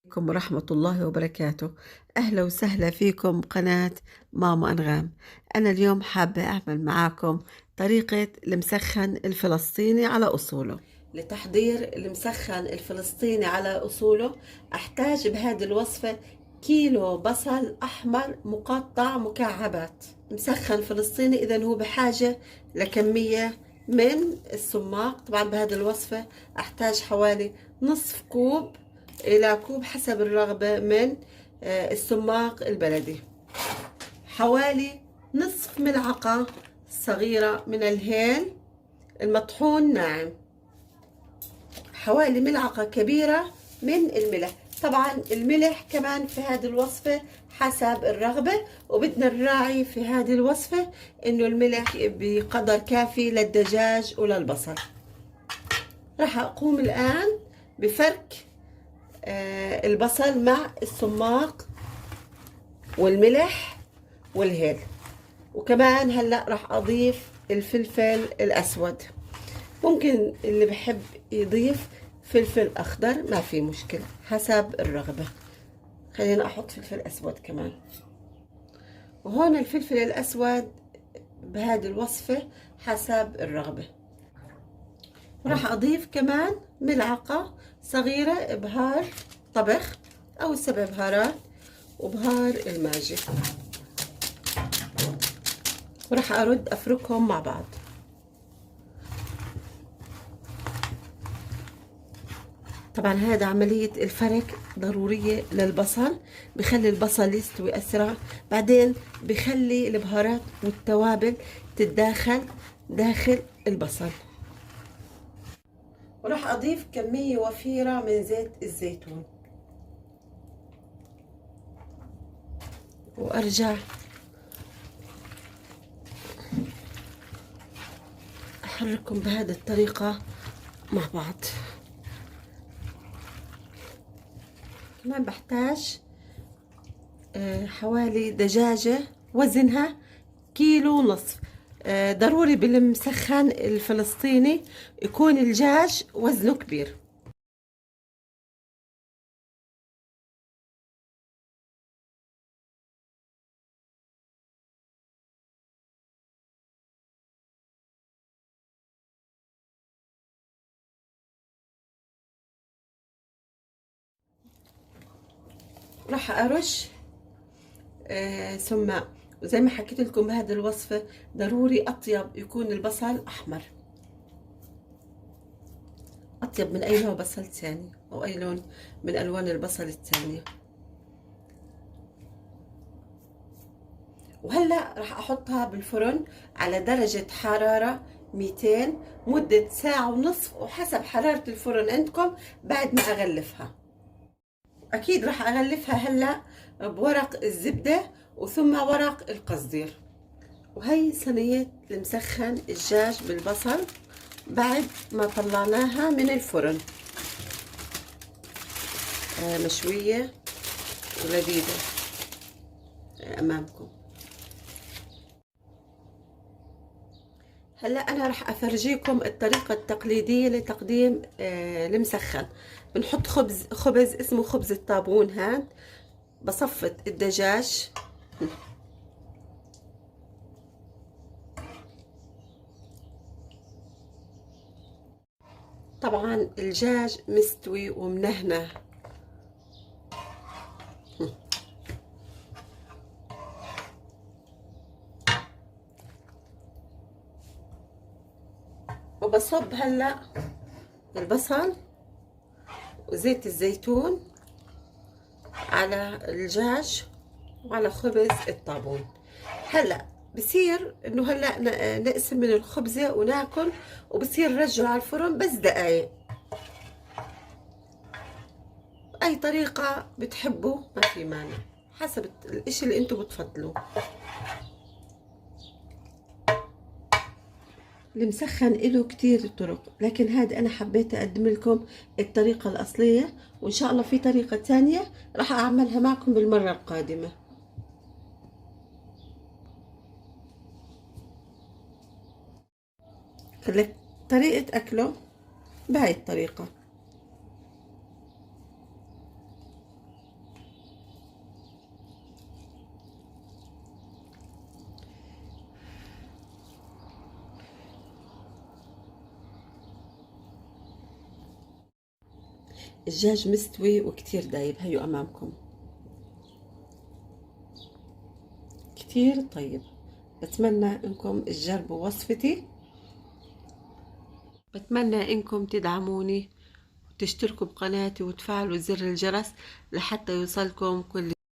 عليكم ورحمة الله وبركاته. أهلا وسهلا فيكم قناة ماما أنغام. أنا اليوم حابة أعمل معاكم طريقة المسخن الفلسطيني على أصوله. لتحضير المسخن الفلسطيني على أصوله أحتاج بهذه الوصفة كيلو بصل أحمر مقطع مكعبات. مسخن فلسطيني إذا هو بحاجة لكمية من السماق. طبعا بهذه الوصفة أحتاج حوالي نصف كوب إلى كوب حسب الرغبة من السماق البلدي، حوالي نصف ملعقة صغيرة من الهيل المطحون ناعم، حوالي ملعقة كبيرة من الملح. طبعا الملح كمان في هذه الوصفة حسب الرغبة، وبدنا نراعي في هذه الوصفة انه الملح بقدر كافي للدجاج وللبصل. راح اقوم الان بفرك البصل مع السماق والملح والهيل، وكمان هلا راح اضيف الفلفل الاسود. ممكن اللي بحب يضيف فلفل اخضر ما في مشكله حسب الرغبه. خلينا احط فلفل اسود كمان. وهون الفلفل الاسود بهذه الوصفه حسب الرغبه. راح اضيف كمان ملعقه صغيره بهار طبخ او 7 بهارات وبهار الماجي، وراح ارد افركهم مع بعض. طبعا هذا عملية الفرك ضرورية للبصل، بخلي البصل يستوي أسرع، بعدين بخلي البهارات والتوابل تتداخل داخل البصل. وراح أضيف كمية وفيرة من زيت الزيتون، وأرجع أحركهم بهذه الطريقة مع بعض. كمان بحتاج حوالي دجاجة وزنها كيلو ونصف. ضروري بالمسخن الفلسطيني يكون الدجاج وزنه كبير. راح أرش سماق، وزي ما حكيت لكم بهذه الوصفة ضروري أطيب يكون البصل أحمر، أطيب من أي نوع بصل ثاني أو أي لون من ألوان البصل الثانية. وهلأ راح أحطها بالفرن على درجة حرارة 200 مدة ساعة ونصف، وحسب حرارة الفرن عندكم بعد ما أغلفها. أكيد راح أغلفها هلأ بورق الزبدة وثم ورق القصدير. وهي صينية المسخن الدجاج بالبصل بعد ما طلعناها من الفرن، مشوية ولذيذة أمامكم. هلا أنا راح أفرجيكم الطريقة التقليدية لتقديم المسخن. بنحط خبز اسمه خبز الطابون. هاد بصفت الدجاج، طبعا الدجاج مستوي ومنهنه. وبصب هلا البصل وزيت الزيتون على الدجاج وعلى خبز الطابون. هلا بصير انه هلا نقسم من الخبزه وناكل، وبصير نرجعه على الفرن بس دقايق. اي طريقه بتحبوا ما في مانع، حسب الاشي اللي انتم بتفضلوه. المسخن له كتير طرق، لكن هذا انا حبيت اقدم لكم الطريقه الاصليه، وان شاء الله في طريقه تانية راح اعملها معكم بالمره القادمه. لك طريقه اكله بهاي الطريقه. الدجاج مستوي وكتير دايب، هيو أمامكم كتير طيب. بتمنى إنكم تجربوا وصفتي، بتمنى إنكم تدعموني وتشتركوا بقناتي وتفعلوا زر الجرس لحتى يوصلكم كل